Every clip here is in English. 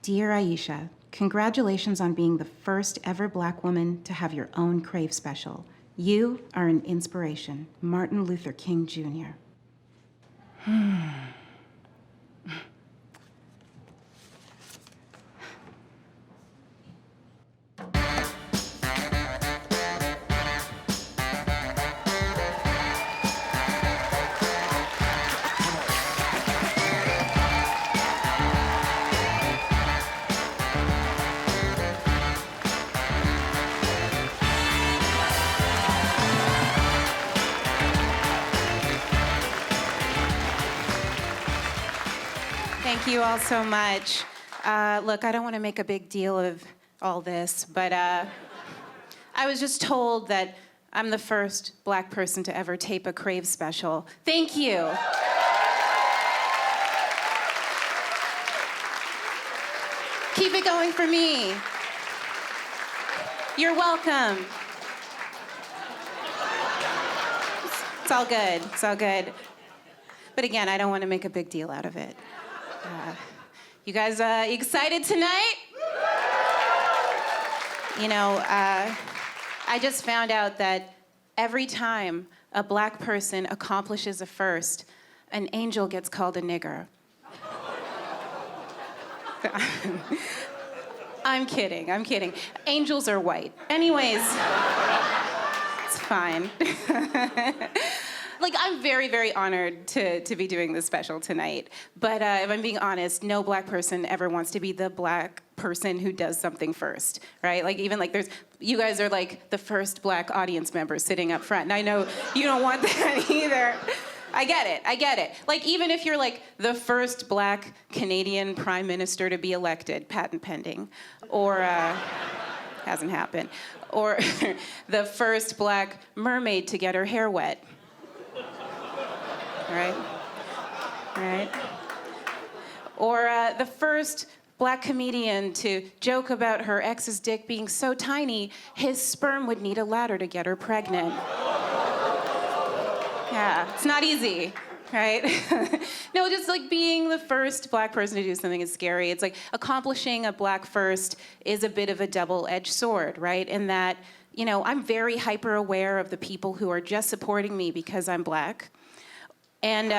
Dear Aisha, congratulations on being the first ever Black woman to have your own Crave special. You are an inspiration. Martin Luther King Jr. Thank you all so much. Look, I don't want to make a big deal of all this, but I was just told that I'm the first Black person to ever tape a Crave special. Thank you. Keep it going for me. You're welcome. It's all good. It's all good. But again, I don't want to make a big deal out of it. You guys excited tonight? You know, I just found out that every time a Black person accomplishes a first, an angel gets called a nigger. I'm kidding, I'm kidding. Angels are white. Anyways, it's fine. Like, I'm very, very honored to be doing this special tonight. But if I'm being honest, no Black person ever wants to be the Black person who does something first, right? Like, even like you guys are like the first Black audience members sitting up front. And I know you don't want that either. I get it. Like, even if you're like the first Black Canadian Prime Minister to be elected, patent pending, or hasn't happened, or the first Black mermaid to get her hair wet. Right? Or the first Black comedian to joke about her ex's dick being so tiny, his sperm would need a ladder to get her pregnant. Yeah, it's not easy, right? No, just like being the first Black person to do something is scary. It's like accomplishing a Black first is a bit of a double-edged sword, right? In that, you know, I'm very hyper aware of the people who are just supporting me because I'm Black. And,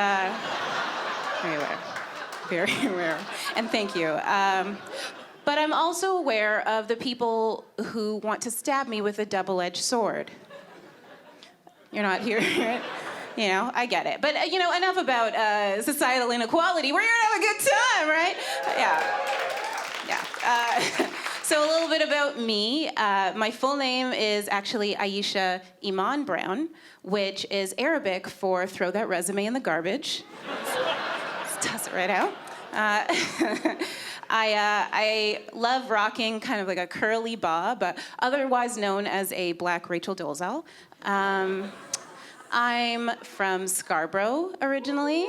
very aware, and thank you. But I'm also aware of the people who want to stab me with a double-edged sword. You're not here, right? You know, I get it. But, you know, enough about societal inequality. We're here to have a good time, right? Yeah. So a little bit about me. My full name is actually Aisha Iman Brown, which is Arabic for throw that resume in the garbage. Just toss it right out. I love rocking kind of like a curly bob, otherwise known as a Black Rachel Dolezal. I'm from Scarborough originally.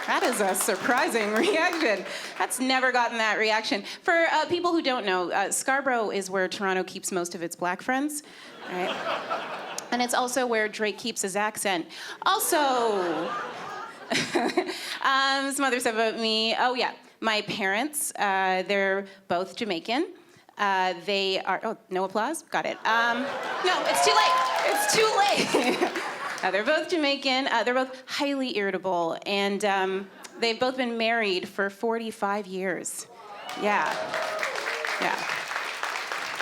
That is a surprising reaction. That's never gotten that reaction. For people who don't know, Scarborough is where Toronto keeps most of its Black friends, right? And it's also where Drake keeps his accent. Also, some other stuff about me. Oh yeah, my parents, they're both Jamaican. They are, oh, no applause? Got it. No, it's too late. It's too late. They're both Jamaican. They're both highly irritable. And they've both been married for 45 years. Yeah.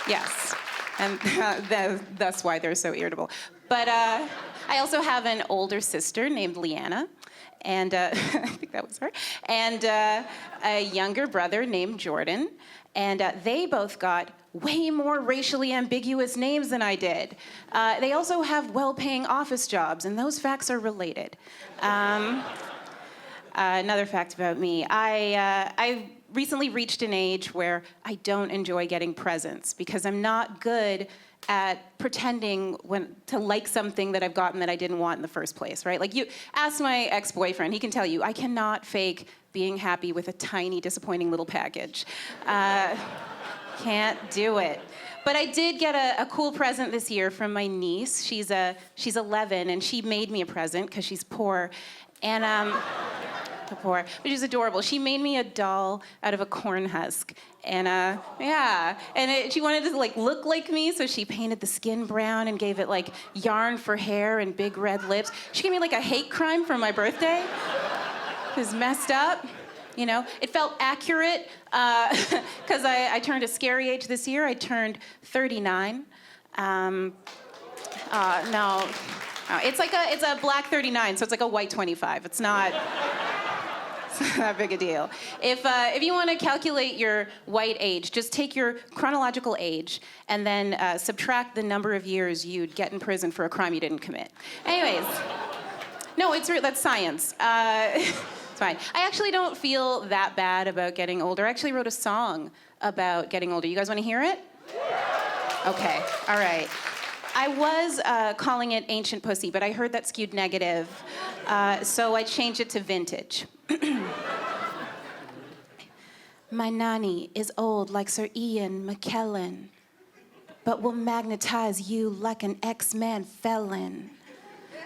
Yes. And that's why they're so irritable. But I also have an older sister named Leanna. And I think that was her. And a younger brother named Jordan. And they both got way more racially ambiguous names than I did. They also have well-paying office jobs, and those facts are related. Another fact about me, I recently reached an age where I don't enjoy getting presents because I'm not good at pretending to like something that I've gotten that I didn't want in the first place, right? Like, you ask my ex-boyfriend, he can tell you, I cannot fake being happy with a tiny, disappointing little package. Can't do it. But I did get a cool present this year from my niece. She's 11, and she made me a present because she's poor. And Kapoor. But she's adorable. She made me a doll out of a corn husk. And she wanted to like look like me, so she painted the skin brown and gave it like yarn for hair and big red lips. She gave me like a hate crime for my birthday. It was messed up. You know, it felt accurate because I turned a scary age this year. I turned 39. No, it's a black 39, so it's like a white 25. It's not that big a deal. If you want to calculate your white age, just take your chronological age and then subtract the number of years you'd get in prison for a crime you didn't commit. Anyways, no, that's science. It's fine. I actually don't feel that bad about getting older. I actually wrote a song about getting older. You guys want to hear it? Okay, all right. I was calling it Ancient Pussy, but I heard that skewed negative, so I changed it to Vintage. My nanny is old like Sir Ian McKellen, but will magnetize you like an X-Man felon.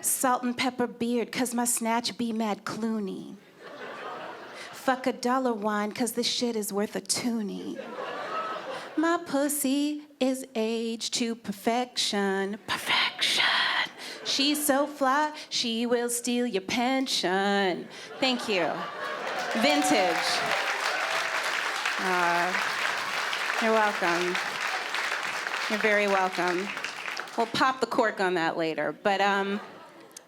Salt and pepper beard, 'cause my snatch be mad Clooney. Fuck $1 wine, 'cause this shit is worth a toonie. My pussy is aged to perfection. Perfection. She's so fly, she will steal your pension. Thank you. Vintage. You're welcome. You're very welcome. We'll pop the cork on that later. But now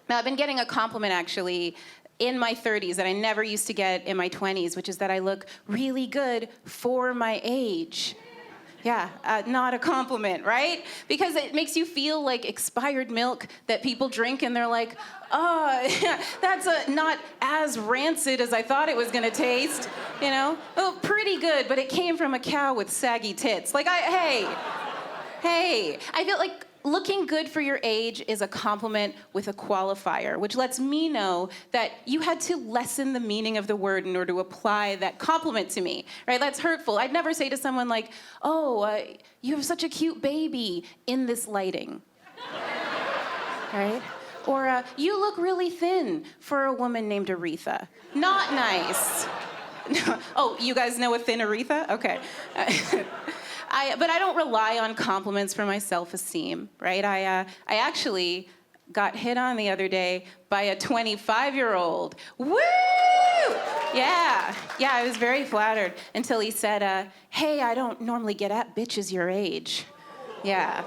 I've been getting a compliment actually in my 30s that I never used to get in my 20s, which is that I look really good for my age. Yeah, not a compliment, right? Because it makes you feel like expired milk that people drink and they're like, oh, that's not as rancid as I thought it was gonna taste, you know? Oh, pretty good, but it came from a cow with saggy tits. Like, hey, I feel like looking good for your age is a compliment with a qualifier, which lets me know that you had to lessen the meaning of the word in order to apply that compliment to me, right? That's hurtful. I'd never say to someone like, oh, you have such a cute baby in this lighting, right? Or, you look really thin for a woman named Aretha. Not nice. Oh, you guys know a thin Aretha? Okay. But I don't rely on compliments for my self-esteem, right? I actually got hit on the other day by a 25-year-old. Woo! Yeah, I was very flattered until he said, hey, I don't normally get at bitches your age. Yeah,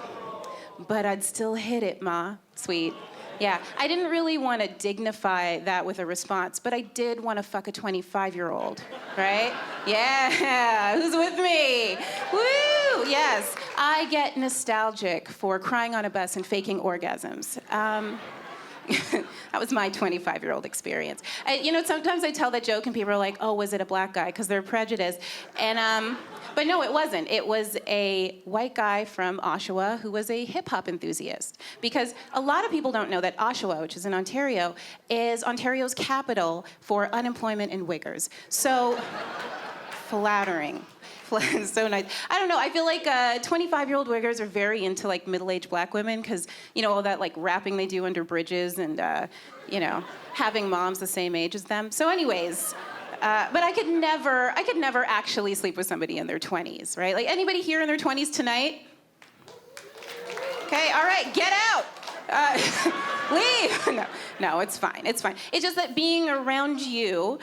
but I'd still hit it, ma. Sweet. Yeah, I didn't really want to dignify that with a response, but I did want to fuck a 25-year-old, right? Yeah, who's with me? Woo, yes. I get nostalgic for crying on a bus and faking orgasms. That was my 25-year-old experience. Sometimes I tell that joke and people are like, oh, was it a black guy? Because they're prejudiced. But no, it wasn't. It was a white guy from Oshawa who was a hip-hop enthusiast. Because a lot of people don't know that Oshawa, which is in Ontario, is Ontario's capital for unemployment and wiggers. So, flattering. So nice. I don't know, I feel like 25-year-old wiggers are very into like middle-aged black women because, all that like rapping they do under bridges and, having moms the same age as them. So anyways, but I could never actually sleep with somebody in their 20s, right? Like anybody here in their 20s tonight? Okay, all right, get out. Leave. No, it's fine. It's just that being around you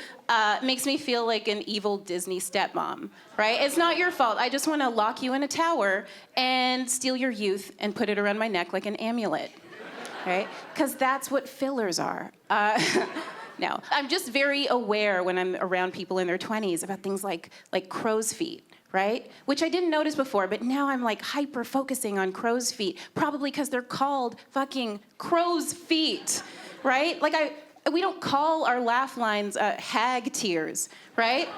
makes me feel like an evil Disney stepmom, right? It's not your fault. I just want to lock you in a tower and steal your youth and put it around my neck like an amulet, right? Because that's what fillers are. No, I'm just very aware when I'm around people in their 20s about things like crow's feet. Right? Which I didn't notice before, but now I'm like hyper-focusing on crow's feet, probably because they're called fucking crow's feet, right? Like we don't call our laugh lines hag tears, right?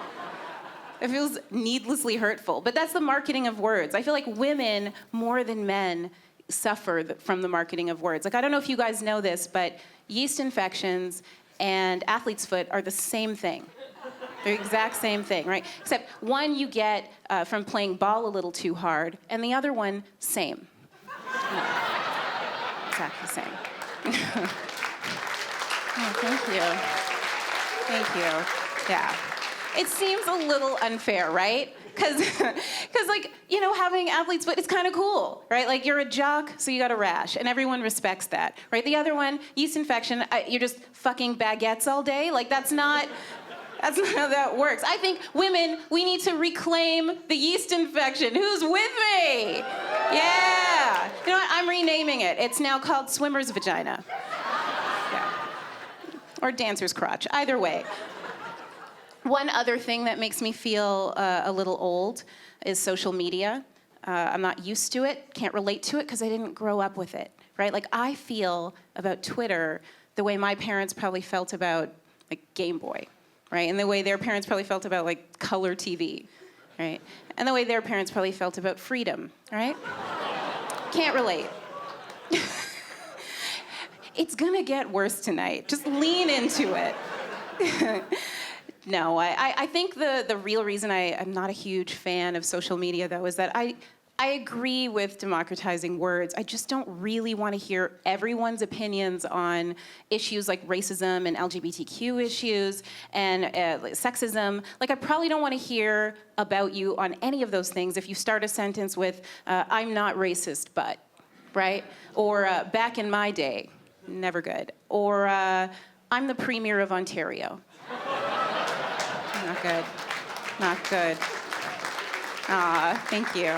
It feels needlessly hurtful, but that's the marketing of words. I feel like women, more than men, suffer from the marketing of words. Like, I don't know if you guys know this, but yeast infections and athlete's foot are the same thing. They're the exact same thing, right? Except one you get from playing ball a little too hard, and the other one, same. No. Exactly same. Oh, thank you. Thank you. Yeah. It seems a little unfair, right? Because like, you know, having athletes, but it's kind of cool, right? Like, you're a jock, so you got a rash, and everyone respects that, right? The other one, yeast infection, you're just fucking baguettes all day. Like, that's not how that works. I think women, we need to reclaim the yeast infection. Who's with me? Yeah. You know what? I'm renaming it. It's now called swimmer's vagina. Yeah. Or dancer's crotch. Either way. One other thing that makes me feel a little old is social media. I'm not used to it, can't relate to it because I didn't grow up with it, right? Like, I feel about Twitter the way my parents probably felt about, like, Game Boy, right? And the way their parents probably felt about, like, color TV, right? And the way their parents probably felt about freedom, right? Can't relate. It's gonna get worse tonight. Just lean into it. No, I think the real reason I'm not a huge fan of social media, though, is that I agree with democratizing words. I just don't really want to hear everyone's opinions on issues like racism and LGBTQ issues and sexism. Like, I probably don't want to hear about you on any of those things if you start a sentence with, I'm not racist, but, right? Or back in my day, never good. Or I'm the Premier of Ontario. Not good. Not good. Thank you.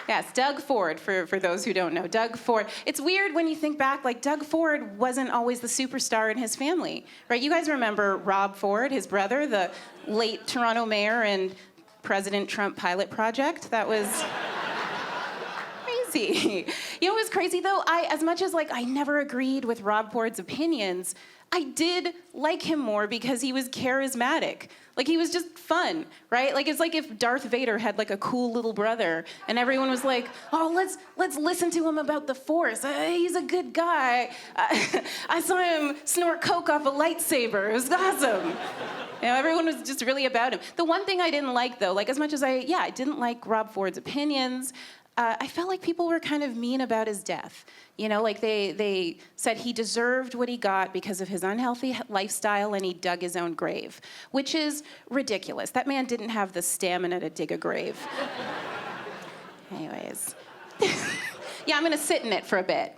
Yes, Doug Ford, for those who don't know. Doug Ford. It's weird when you think back, like, Doug Ford wasn't always the superstar in his family, right? You guys remember Rob Ford, his brother, the late Toronto mayor and President Trump pilot project? That was crazy. You know what was crazy, though? As much as, like, I never agreed with Rob Ford's opinions, I did like him more because he was charismatic. Like, he was just fun, right? Like, it's like if Darth Vader had, like, a cool little brother and everyone was like, oh, let's listen to him about the Force. He's a good guy. I saw him snort coke off a lightsaber. It was awesome. You know, everyone was just really about him. The one thing I didn't like, though, like, as much as I didn't like Rob Ford's opinions, I felt like people were kind of mean about his death. You know, like, they said he deserved what he got because of his unhealthy lifestyle and he dug his own grave, which is ridiculous. That man didn't have the stamina to dig a grave. Anyways. Yeah, I'm gonna sit in it for a bit.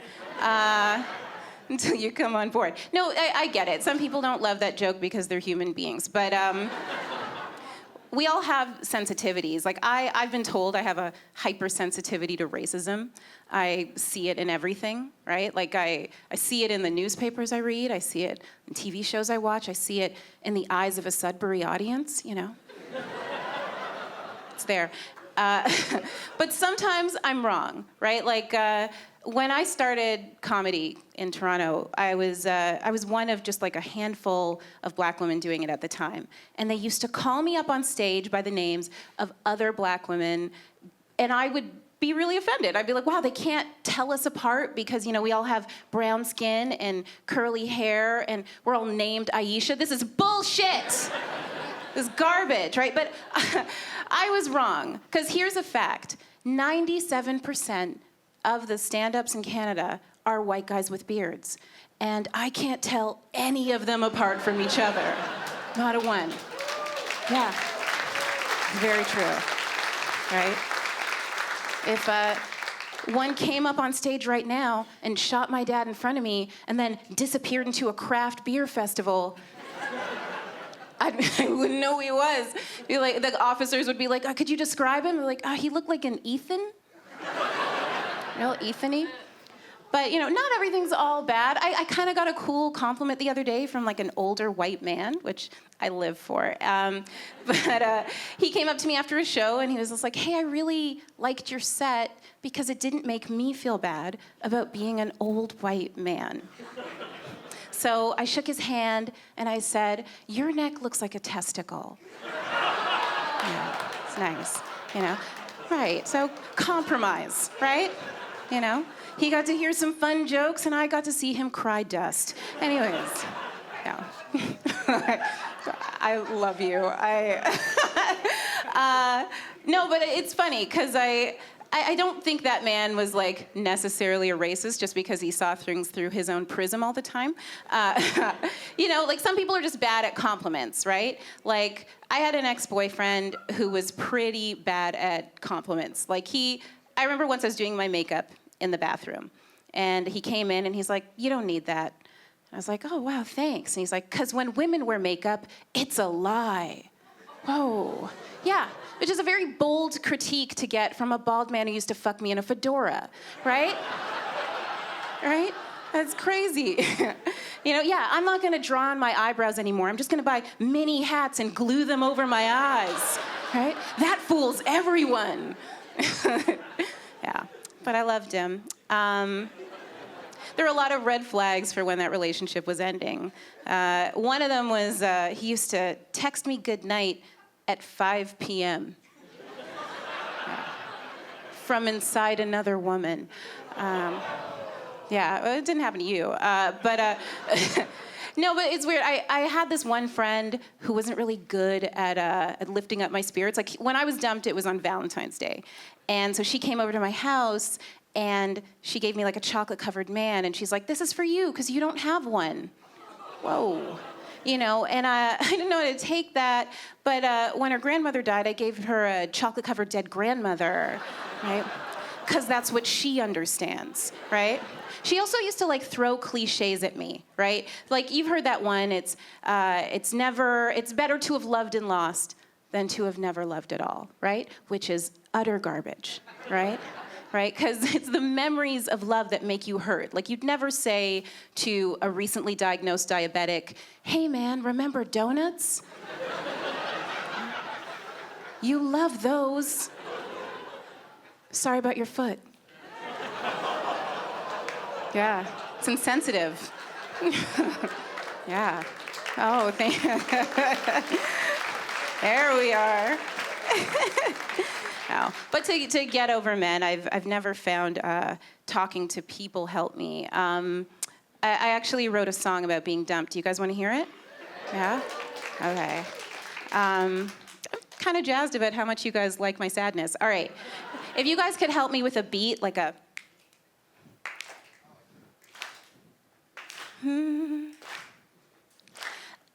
Until you come on board. No, I get it. Some people don't love that joke because they're human beings, but we all have sensitivities. Like, I've been told I have a hypersensitivity to racism. I see it in everything, right? Like, I see it in the newspapers I read. I see it in TV shows I watch. I see it in the eyes of a Sudbury audience, you know? It's there. But sometimes I'm wrong, right? Like, when I started comedy in Toronto, I was one of just like a handful of black women doing it at the time. And they used to call me up on stage by the names of other black women, and I would be really offended. I'd be like, wow, they can't tell us apart because, you know, we all have brown skin and curly hair and we're all named Aisha. This is bullshit. This is garbage, right? But I was wrong, because here's a fact. 97% of the stand-ups in Canada are white guys with beards. And I can't tell any of them apart from each other. Not a one. Yeah. Very true. Right? If one came up on stage right now and shot my dad in front of me and then disappeared into a craft beer festival, I wouldn't know who he was. Be like, the officers would be like, could you describe him? Like, he looked like an Ethan. Real Ethan-y. But, you know, not everything's all bad. I kind of got a cool compliment the other day from, like, an older white man, which I live for. But he came up to me after a show, and he was just like, hey, I really liked your set because it didn't make me feel bad about being an old white man. So I shook his hand, and I said, your neck looks like a testicle. Yeah, it's nice, you know? Right, so compromise, right? You know? He got to hear some fun jokes, and I got to see him cry dust. Anyways, yeah. I love you. No, but it's funny, because I don't think that man was like necessarily a racist just because he saw things through his own prism all the time. You know, like some people are just bad at compliments, right? Like I had an ex-boyfriend who was pretty bad at compliments. Like I remember once I was doing my makeup in the bathroom and he came in and he's like, "You don't need that." I was like, "Oh, wow, thanks." And he's like, "'Cause when women wear makeup, it's a lie." Whoa. Yeah, which is a very bold critique to get from a bald man who used to fuck me in a fedora, right? Right? That's crazy. You know, yeah, I'm not gonna draw on my eyebrows anymore. I'm just gonna buy mini hats and glue them over my eyes, right? That fools everyone. Yeah, but I loved him. There were a lot of red flags for when that relationship was ending. One of them was he used to text me goodnight at 5 p.m. from inside another woman. Yeah, it didn't happen to you. No, but it's weird. I had this one friend who wasn't really good at lifting up my spirits. Like when I was dumped, it was on Valentine's Day. And so she came over to my house and she gave me like a chocolate-covered man, and she's like, "This is for you, because you don't have one." Whoa. You know, and I didn't know how to take that, but when her grandmother died, I gave her a chocolate-covered dead grandmother, right? Because that's what she understands, right? She also used to like throw cliches at me, right? Like you've heard that one, it's better to have loved and lost than to have never loved at all, right? Which is utter garbage, right? Right? Because it's the memories of love that make you hurt. Like you'd never say to a recently diagnosed diabetic, "Hey man, remember donuts? You love those. Sorry about your foot." Yeah, it's insensitive. Yeah. Oh, there we are. No. But to get over men, I've never found talking to people help me. I actually wrote a song about being dumped. Do you guys want to hear it? Yeah? Okay. I'm kind of jazzed about how much you guys like my sadness. All right. If you guys could help me with a beat, like a...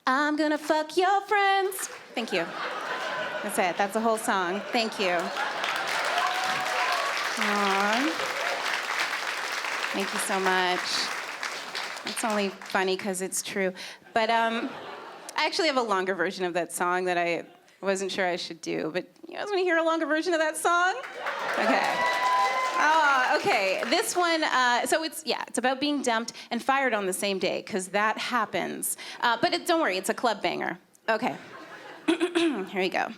I'm gonna fuck your friends. Thank you. That's it. That's the whole song. Thank you. Aww. Thank you so much. It's only funny because it's true. But I actually have a longer version of that song that I wasn't sure I should do. But you guys want to hear a longer version of that song? Okay. Okay. This one, so it's about being dumped and fired on the same day, because that happens. But don't worry, it's a club banger. Okay. Here we go.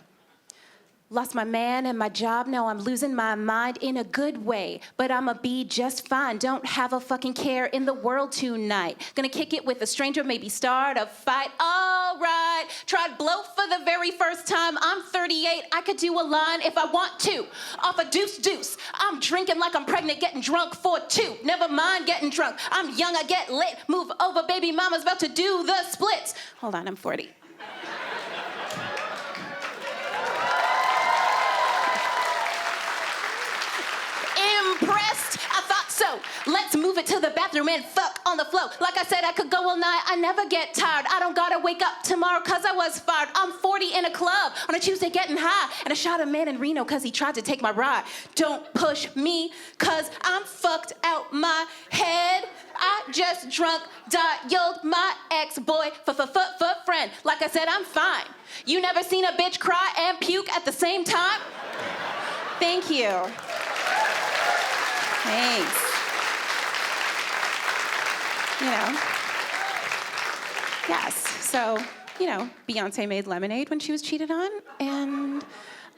Lost my man and my job, now I'm losing my mind in a good way. But I'ma be just fine, don't have a fucking care in the world tonight. Gonna kick it with a stranger, maybe start a fight. All right, tried blow for the very first time. I'm 38, I could do a line if I want to. Off a deuce. I'm drinking like I'm pregnant, getting drunk for two. Never mind getting drunk, I'm young, I get lit. Move over, baby mama's about to do the splits. Hold on, I'm 40. Impressed? I thought so. Let's move it to the bathroom and fuck on the floor. Like I said, I could go all night. I never get tired. I don't gotta wake up tomorrow cause I was fired. I'm 40 in a club on a Tuesday getting high. And I shot a man in Reno cause he tried to take my ride. Don't push me cause I'm fucked out my head. I just drunk dialed my ex-boy friend. Like I said, I'm fine. You never seen a bitch cry and puke at the same time? Thank you. Thanks. You know. Yes. So, you know, Beyonce made lemonade when she was cheated on, and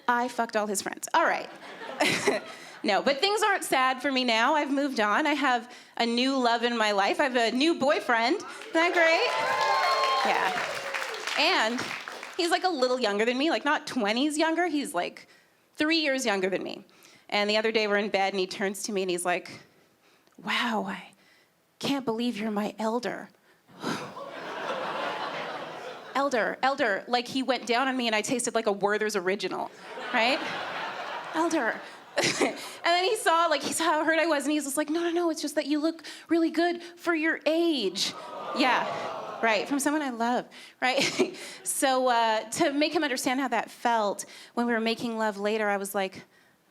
I fucked all his friends. All right. No, but things aren't sad for me now. I've moved on. I have a new love in my life. I have a new boyfriend. Isn't that great? Yeah. And he's like a little younger than me, like not 20s younger. He's like 3 years younger than me. And the other day we're in bed and he turns to me and he's like, "Wow, I can't believe you're my elder." Elder, like he went down on me and I tasted like a Werther's original, right? Elder. And then he saw how hurt I was, and he was just like, no, it's just that you look really good for your age. Yeah, right, from someone I love, right? So to make him understand how that felt, when we were making love later, I was like,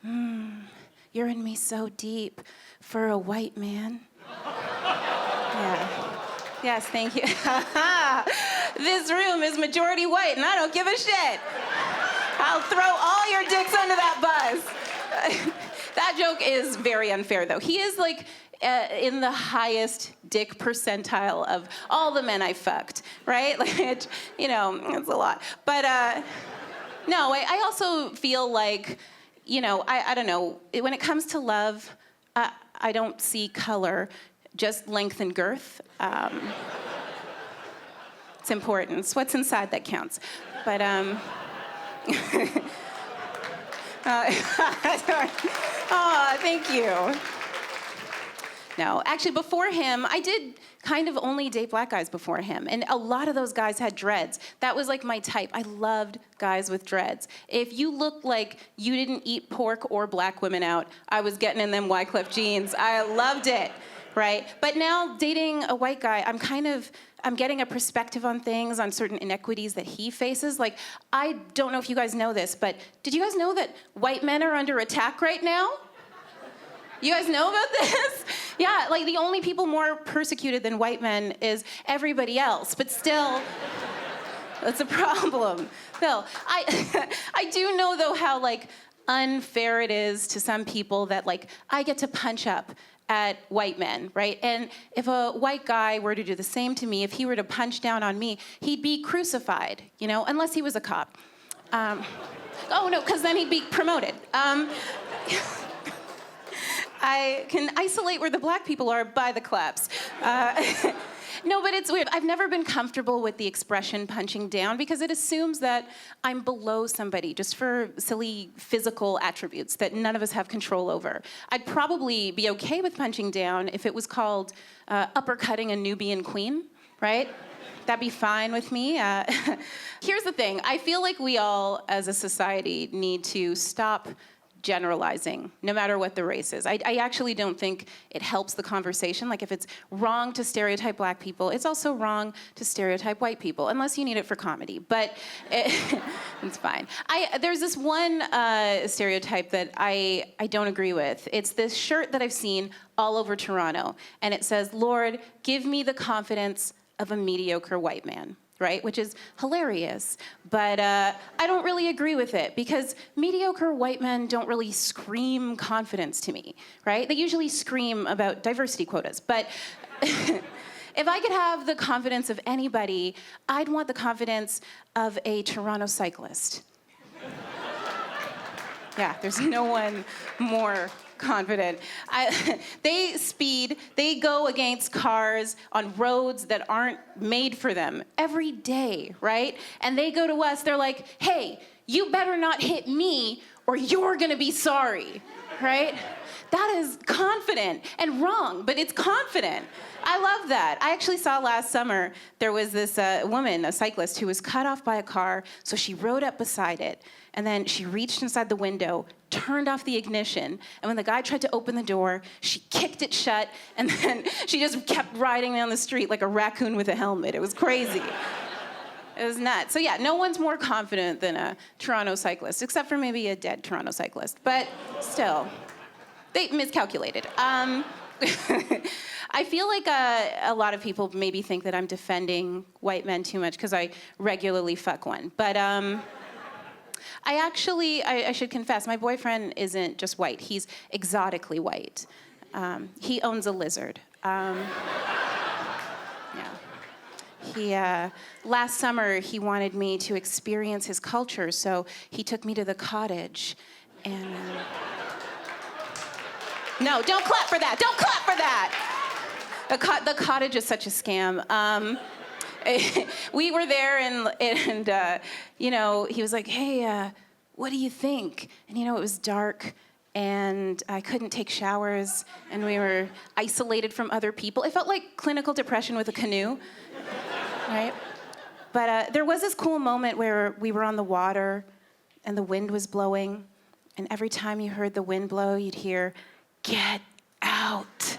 you're in me so deep for a white man. Yeah. Yes, thank you. This room is majority white, and I don't give a shit. I'll throw all your dicks under that bus. That joke is very unfair, though. He is in the highest dick percentile of all the men I fucked, right? It's a lot. But no, I also feel like, I don't know. When it comes to love, I don't see color, just length and girth. It's important. It's what's inside that counts. But oh, thank you. No, actually, before him, I did kind of only date black guys before him. And a lot of those guys had dreads. That was my type. I loved guys with dreads. If you looked like you didn't eat pork or black women out, I was getting in them Wycliffe jeans. I loved it, right? But now dating a white guy, I'm getting a perspective on things, on certain inequities that he faces. I don't know if you guys know this, but did you guys know that white men are under attack right now? You guys know about this? Yeah, the only people more persecuted than white men is everybody else, but still, that's a problem. Still, I do know, though, how, unfair it is to some people that, I get to punch up at white men, right? And if a white guy were to do the same to me, if he were to punch down on me, he'd be crucified, unless he was a cop. Oh, no, because then he'd be promoted. I can isolate where the black people are by the claps. No, but it's weird. I've never been comfortable with the expression punching down because it assumes that I'm below somebody just for silly physical attributes that none of us have control over. I'd probably be okay with punching down if it was called uppercutting a Nubian queen, right? That'd be fine with me. Here's the thing. I feel like we all, as a society, need to stop generalizing, no matter what the race is. I actually don't think it helps the conversation. If it's wrong to stereotype black people, it's also wrong to stereotype white people, unless you need it for comedy. But it's fine. There's this one stereotype that I don't agree with. It's this shirt that I've seen all over Toronto, and it says, "Lord, give me the confidence of a mediocre white man." Right? Which is hilarious, but I don't really agree with it because mediocre white men don't really scream confidence to me, right? They usually scream about diversity quotas, but if I could have the confidence of anybody, I'd want the confidence of a Toronto cyclist. Yeah, there's no one more confident. They speed, they go against cars on roads that aren't made for them every day, right? And they go to us, they're like, hey, you better not hit me or you're gonna be sorry, right? That is confident and wrong, but it's confident. I love that. I actually saw last summer, there was this woman, a cyclist, who was cut off by a car, so she rode up beside it, and then she reached inside the window, turned off the ignition, and when the guy tried to open the door, she kicked it shut, and then she just kept riding down the street like a raccoon with a helmet. It was crazy. It was nuts. So yeah, no one's more confident than a Toronto cyclist, except for maybe a dead Toronto cyclist, but still. They miscalculated. I feel like a lot of people maybe think that I'm defending white men too much because I regularly fuck one. But I should confess, my boyfriend isn't just white. He's exotically white. He owns a lizard. Yeah. Last summer, he wanted me to experience his culture, so he took me to the cottage. And no, don't clap for that. Don't clap for that. The cottage is such a scam. We were there, and he was like, hey, what do you think? And it was dark, and I couldn't take showers, and we were isolated from other people. It felt like clinical depression with a canoe, right? But there was this cool moment where we were on the water, and the wind was blowing, And every time you heard the wind blow, you'd hear, "Get out."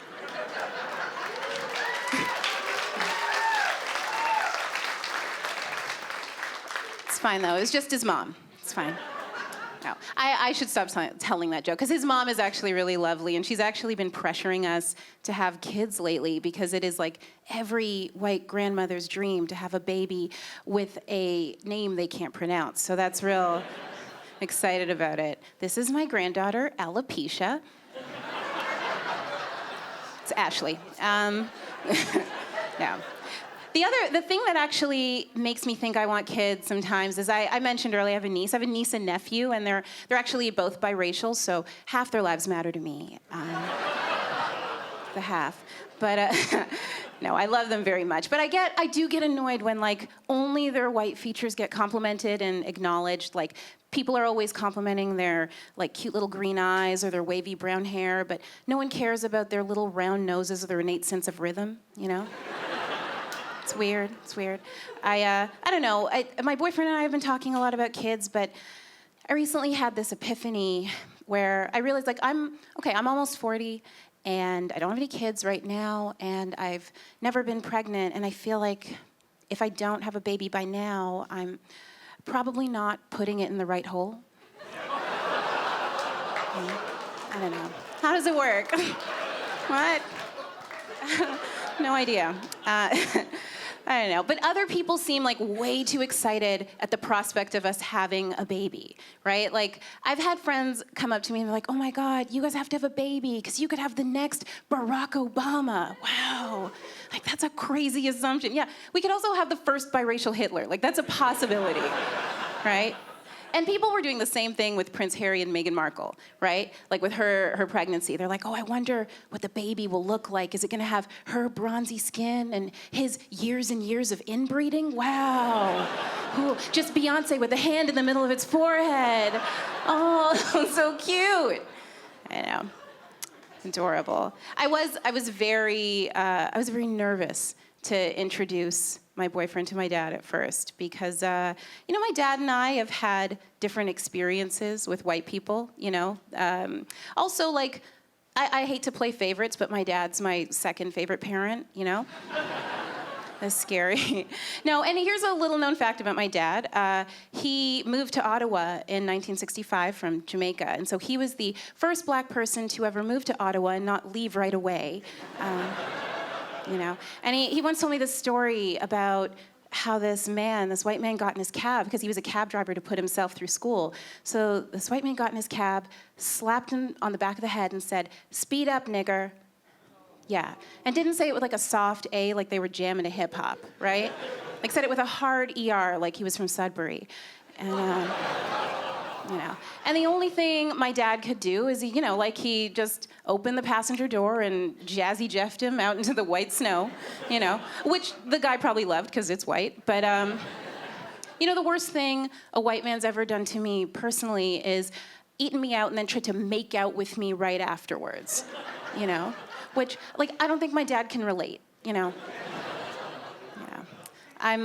It's fine, though. It was just his mom. It's fine. No, I should stop telling that joke, because his mom is actually really lovely, and she's actually been pressuring us to have kids lately, because it is like every white grandmother's dream to have a baby with a name they can't pronounce. So that's real excited about it. This is my granddaughter, Alopecia. It's Ashley. No. The thing that actually makes me think I want kids sometimes is I mentioned earlier I have a niece and nephew, and they're actually both biracial, so half their lives matter to me. The half. But no, I love them very much. But I do get annoyed when like only their white features get complimented and acknowledged. Like people are always complimenting their like cute little green eyes or their wavy brown hair, but no one cares about their little round noses or their innate sense of rhythm, you know? It's weird. I don't know. My boyfriend and I have been talking a lot about kids, but I recently had this epiphany where I realized, like, I'm almost 40, and I don't have any kids right now, and I've never been pregnant, and I feel like if I don't have a baby by now, I'm probably not putting it in the right hole. I don't know. How does it work? What? No idea. I don't know, but other people seem like way too excited at the prospect of us having a baby, right? Like, I've had friends come up to me and they're like, "Oh my God, you guys have to have a baby because you could have the next Barack Obama." Wow, like that's a crazy assumption. Yeah, we could also have the first biracial Hitler. Like, that's a possibility, right? And people were doing the same thing with Prince Harry and Meghan Markle, right? Like with her pregnancy. They're like, "Oh, I wonder what the baby will look like. Is it gonna have her bronzy skin and his years and years of inbreeding? Wow." Ooh, just Beyonce with a hand in the middle of its forehead. Oh, so cute. I know. Adorable. I was very nervous to introduce my boyfriend to my dad at first because, my dad and I have had different experiences with white people, Also, like, I hate to play favorites, but my dad's my second favorite parent, That's scary. No, and here's a little known fact about my dad. He moved to Ottawa in 1965 from Jamaica, and so he was the first black person to ever move to Ottawa and not leave right away. And he once told me this story about how this white man got in his cab because he was a cab driver to put himself through school. So this white man got in his cab, slapped him on the back of the head and said, "Speed up, nigger." Yeah, and didn't say it with like a soft A like they were jamming a hip hop, right? Like said it with a hard ER like he was from Sudbury. And, And the only thing my dad could do is he just opened the passenger door and Jazzy Jeffed him out into the white snow, which the guy probably loved because it's white. But, the worst thing a white man's ever done to me personally is eaten me out and then tried to make out with me right afterwards, which, like, I don't think my dad can relate, I'm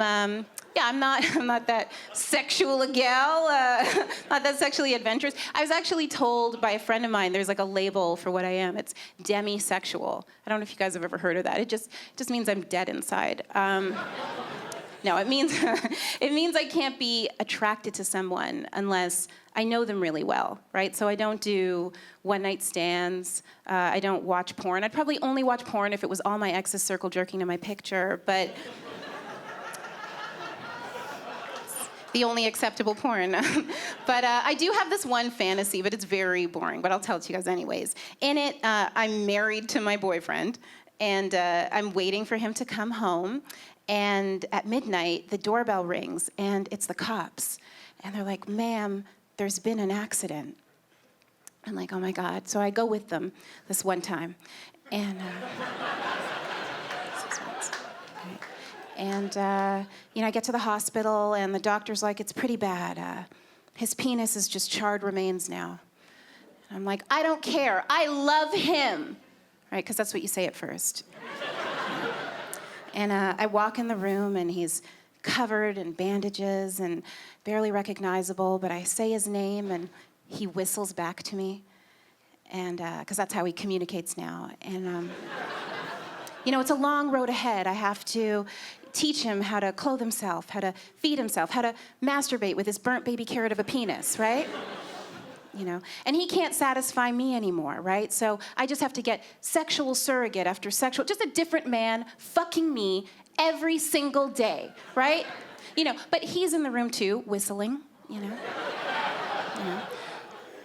not that sexual a gal, not that sexually adventurous. I was actually told by a friend of mine there's like a label for what I am. It's demisexual. I don't know if you guys have ever heard of that. It just means I'm dead inside. No, it means I can't be attracted to someone unless I know them really well, right? So I don't do one-night stands. I don't watch porn. I'd probably only watch porn if it was all my exes circle jerking to my picture, but the only acceptable porn. But I do have this one fantasy, but it's very boring, but I'll tell it to you guys anyways. In it, I'm married to my boyfriend, and I'm waiting for him to come home, and at midnight, the doorbell rings, and it's the cops. And they're like, "Ma'am, there's been an accident." I'm like, "Oh my God." So I go with them this one time, and 6 months. Right. And, I get to the hospital, and the doctor's like, "It's pretty bad. His penis is just charred remains now." And I'm like, "I don't care. I love him." Right? Because that's what you say at first. And I walk in the room, and he's covered in bandages and barely recognizable, but I say his name, and he whistles back to me, and because that's how he communicates now. And it's a long road ahead. I have to teach him how to clothe himself, how to feed himself, how to masturbate with his burnt baby carrot of a penis, right? And he can't satisfy me anymore, right? So I just have to get sexual surrogate after sexual, just a different man fucking me every single day, right? But he's in the room too, whistling,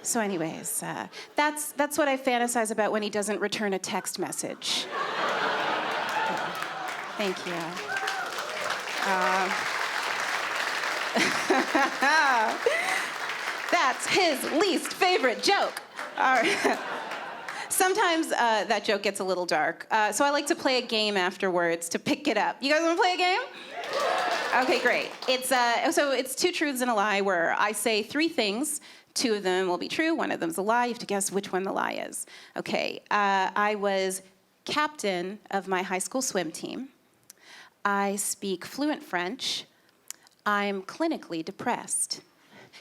So anyways, that's what I fantasize about when he doesn't return a text message. Thank you. That's his least favorite joke. All right. Sometimes that joke gets a little dark, so I like to play a game afterwards to pick it up. You guys want to play a game? Okay, great. It's 2 truths and a lie, where I say 3 things. 2 of them will be true, 1 of them's a lie. You have to guess which one the lie is. Okay, I was captain of my high school swim team. I speak fluent French. I'm clinically depressed.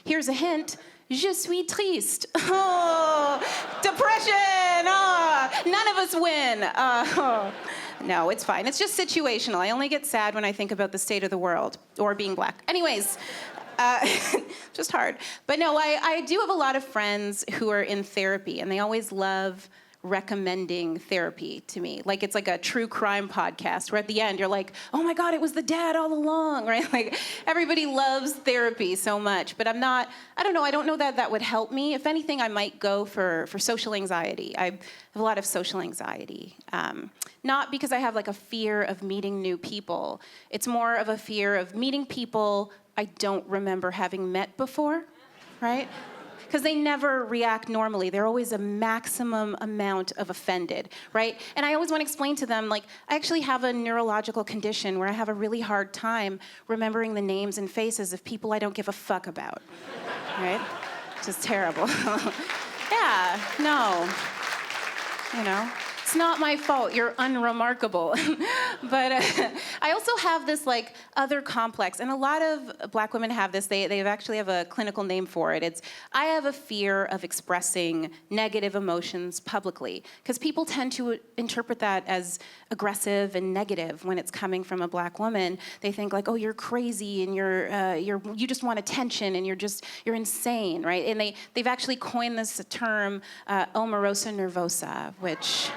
Here's a hint. Je suis triste. Oh, depression. Oh, none of us win. Oh. No, it's fine. It's just situational. I only get sad when I think about the state of the world or being black. Anyways, just hard. But no, I do have a lot of friends who are in therapy, and they always love recommending therapy to me. Like it's like a true crime podcast where at the end you're like, oh my God, it was the dad all along, right? Like everybody loves therapy so much, but I don't know that would help me. If anything, I might go for social anxiety. I have a lot of social anxiety. Not because I have like a fear of meeting new people. It's more of a fear of meeting people I don't remember having met before, right? Because they never react normally. They're always a maximum amount of offended, right? And I always want to explain to them, like, I actually have a neurological condition where I have a really hard time remembering the names and faces of people I don't give a fuck about, right? Just terrible. Yeah, no, it's not my fault. You're unremarkable. But I also have this like other complex, and a lot of black women have this. They actually have a clinical name for it. I have a fear of expressing negative emotions publicly, because people tend to interpret that as aggressive and negative when it's coming from a black woman. They think like, oh, you're crazy and you just want attention and you're insane, right? And they've actually coined this term omarosa nervosa, which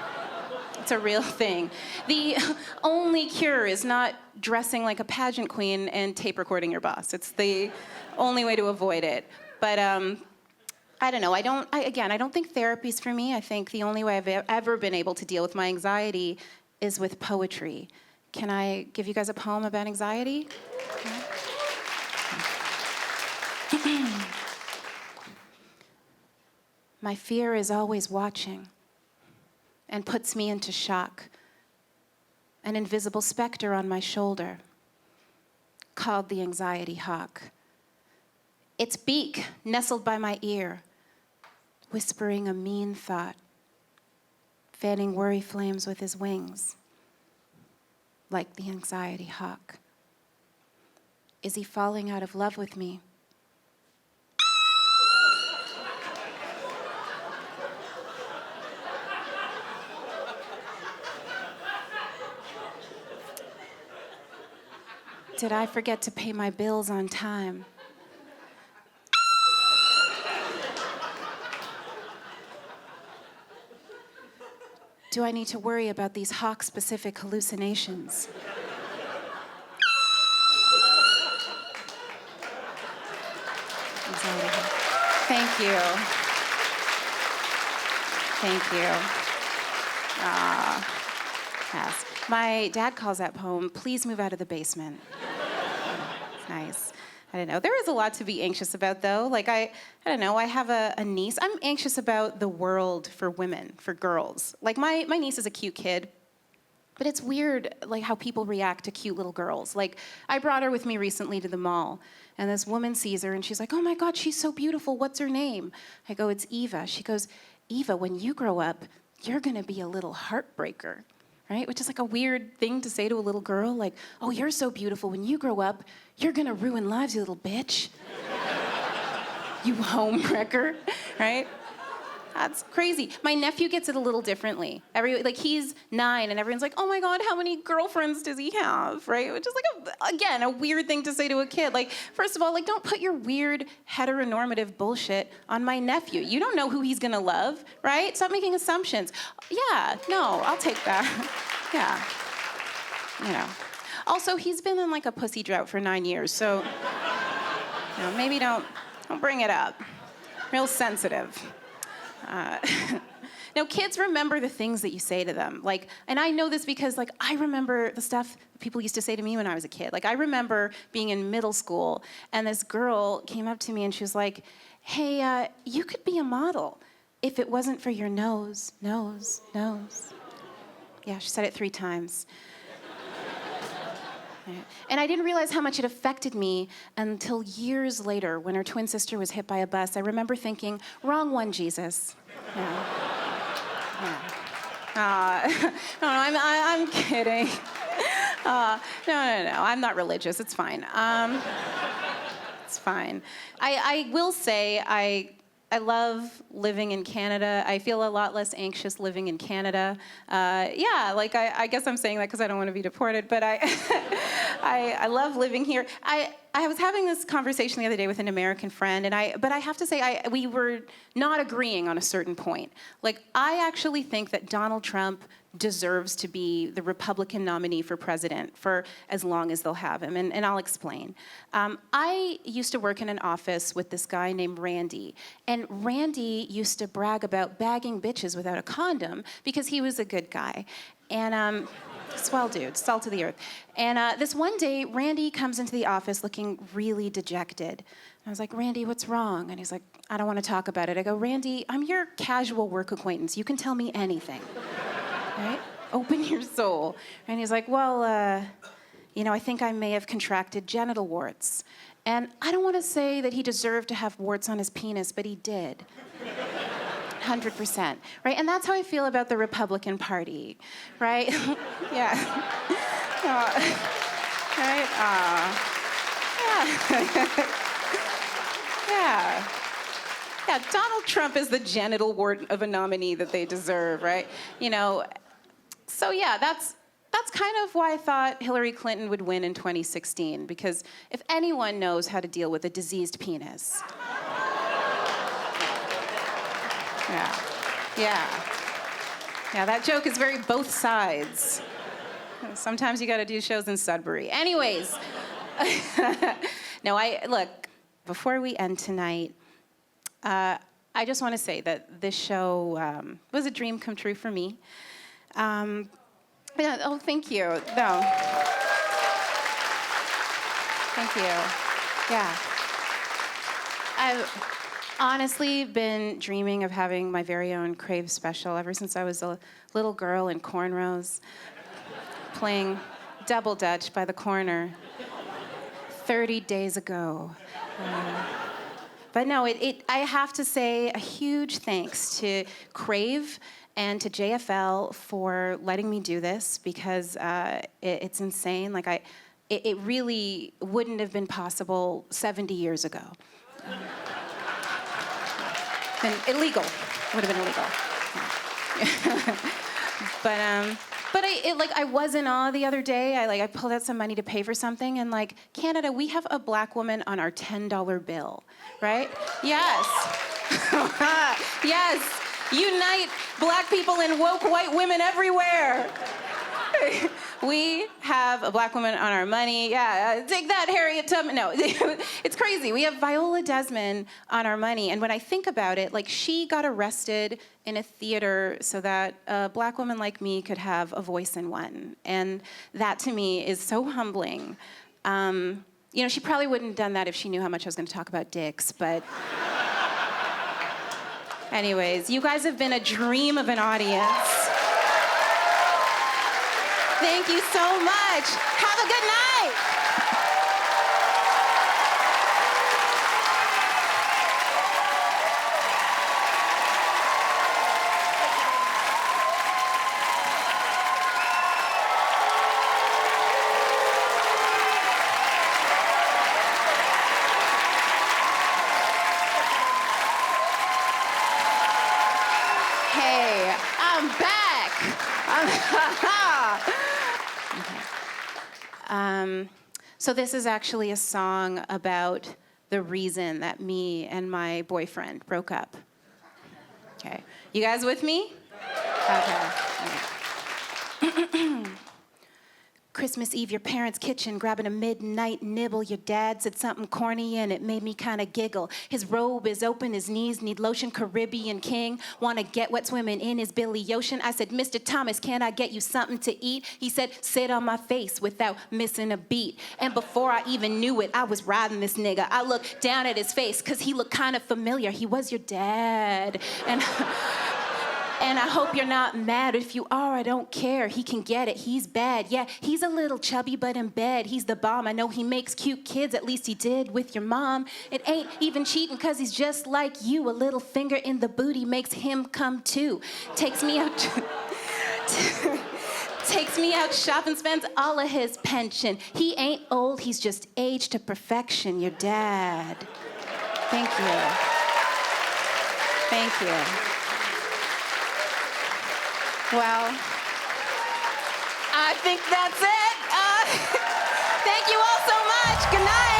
it's a real thing. The only cure is not dressing like a pageant queen and tape recording your boss. It's the only way to avoid it. But I don't know. I don't think therapy's for me. I think the only way I've ever been able to deal with my anxiety is with poetry. Can I give you guys a poem about anxiety? Okay. My fear is always watching and puts me into shock. An invisible specter on my shoulder, called the anxiety hawk. Its beak nestled by my ear, whispering a mean thought, fanning worry flames with his wings, like the anxiety hawk. Is he falling out of love with me? Did I forget to pay my bills on time? Do I need to worry about these hawk-specific hallucinations? Thank you. Thank you. Yes. My dad calls that poem, "Please Move Out of the Basement." It's nice. I don't know. There is a lot to be anxious about, though. Like, I don't know, I have a niece. I'm anxious about the world for women, for girls. Like, my niece is a cute kid, but it's weird, like, how people react to cute little girls. Like, I brought her with me recently to the mall, and this woman sees her, and she's like, oh my God, she's so beautiful. What's her name? I go, it's Eva. She goes, Eva, when you grow up, you're gonna be a little heartbreaker. Right? Which is like a weird thing to say to a little girl, like, oh, you're so beautiful. When you grow up, you're gonna ruin lives, you little bitch. You homewrecker. right? That's crazy. My nephew gets it a little differently. He's 9, and everyone's like, "Oh my God, how many girlfriends does he have?" Right? Which is again, a weird thing to say to a kid. Like, first of all, don't put your weird heteronormative bullshit on my nephew. You don't know who he's gonna love, right? Stop making assumptions. Yeah, no, I'll take that. Yeah, Also, he's been in a pussy drought for 9 years, so maybe don't bring it up. Real sensitive. Now, kids remember the things that you say to them. And I know this because, I remember the stuff people used to say to me when I was a kid. I remember being in middle school, and this girl came up to me, and she was like, "Hey, you could be a model if it wasn't for your nose, nose, nose." Yeah, she said it 3 times. And I didn't realize how much it affected me until years later when her twin sister was hit by a bus. I remember thinking, wrong one, Jesus. Yeah. No, I'm kidding. No, I'm not religious. It's fine. It's fine. I will say I love living in Canada. I feel a lot less anxious living in Canada. I guess I'm saying that because I don't want to be deported, but I love living here. I was having this conversation the other day with an American friend, but I have to say we were not agreeing on a certain point. I actually think that Donald Trump deserves to be the Republican nominee for president for as long as they'll have him, and I'll explain. I used to work in an office with this guy named Randy, and Randy used to brag about bagging bitches without a condom because he was a good guy. And swell dude, salt of the earth. And this one day, Randy comes into the office looking really dejected. I was like, "Randy, what's wrong?" And he's like, "I don't want to talk about it." I go, "Randy, I'm your casual work acquaintance. You can tell me anything." Right? Open your soul. And he's like, "Well, I think I may have contracted genital warts." And I don't want to say that he deserved to have warts on his penis, but he did. 100%, right? And that's how I feel about the Republican Party, right? Yeah. Right? Yeah. Yeah, Donald Trump is the genital wart of a nominee that they deserve, right? So yeah, that's kind of why I thought Hillary Clinton would win in 2016, because if anyone knows how to deal with a diseased penis. Yeah, that joke is very both sides. Sometimes you gotta do shows in Sudbury. Anyways, look, before we end tonight, I just wanna say that this show was a dream come true for me. Oh, thank you. No. Thank you. Yeah. I've honestly been dreaming of having my very own Crave special ever since I was a little girl in cornrows, playing double dutch by the corner 30 days ago. But no, I have to say a huge thanks to Crave and to JFL for letting me do this, because it's insane. It really wouldn't have been possible 70 years ago. Been illegal. Would have been illegal. But I was in awe the other day. I pulled out some money to pay for something, and Canada, we have a black woman on our $10 bill, right? Yes. Yes. Unite black people and woke white women everywhere. We have a black woman on our money. Yeah, take that, Harriet Tubman. No, it's crazy. We have Viola Desmond on our money. And when I think about it, she got arrested in a theater so that a black woman like me could have a voice in one. And that to me is so humbling. She probably wouldn't have done that if she knew how much I was going to talk about dicks, but anyways, you guys have been a dream of an audience. Thank you so much. Have a good night. I'm back. Okay. So this is actually a song about the reason that me and my boyfriend broke up. Okay. You guys with me? Okay. Christmas Eve, your parents' kitchen, grabbing a midnight nibble. Your dad said something corny and it made me kind of giggle. His robe is open, his knees need lotion, Caribbean king. Wanna get wet swimming in his Billy Ocean. I said, Mr. Thomas, can I get you something to eat? He said, sit on my face without missing a beat. And before I even knew it, I was riding this nigga. I looked down at his face, cause he looked kind of familiar. He was your dad. And I hope you're not mad. If you are, I don't care. He can get it. He's bad. Yeah, he's a little chubby, but in bed, he's the bomb. I know he makes cute kids. At least he did with your mom. It ain't even cheating, cause he's just like you. A little finger in the booty makes him come too. Takes me out shopping, spends all of his pension. He ain't old, he's just aged to perfection. Your dad. Thank you. Thank you. Well, I think that's it. Thank you all so much. Good night.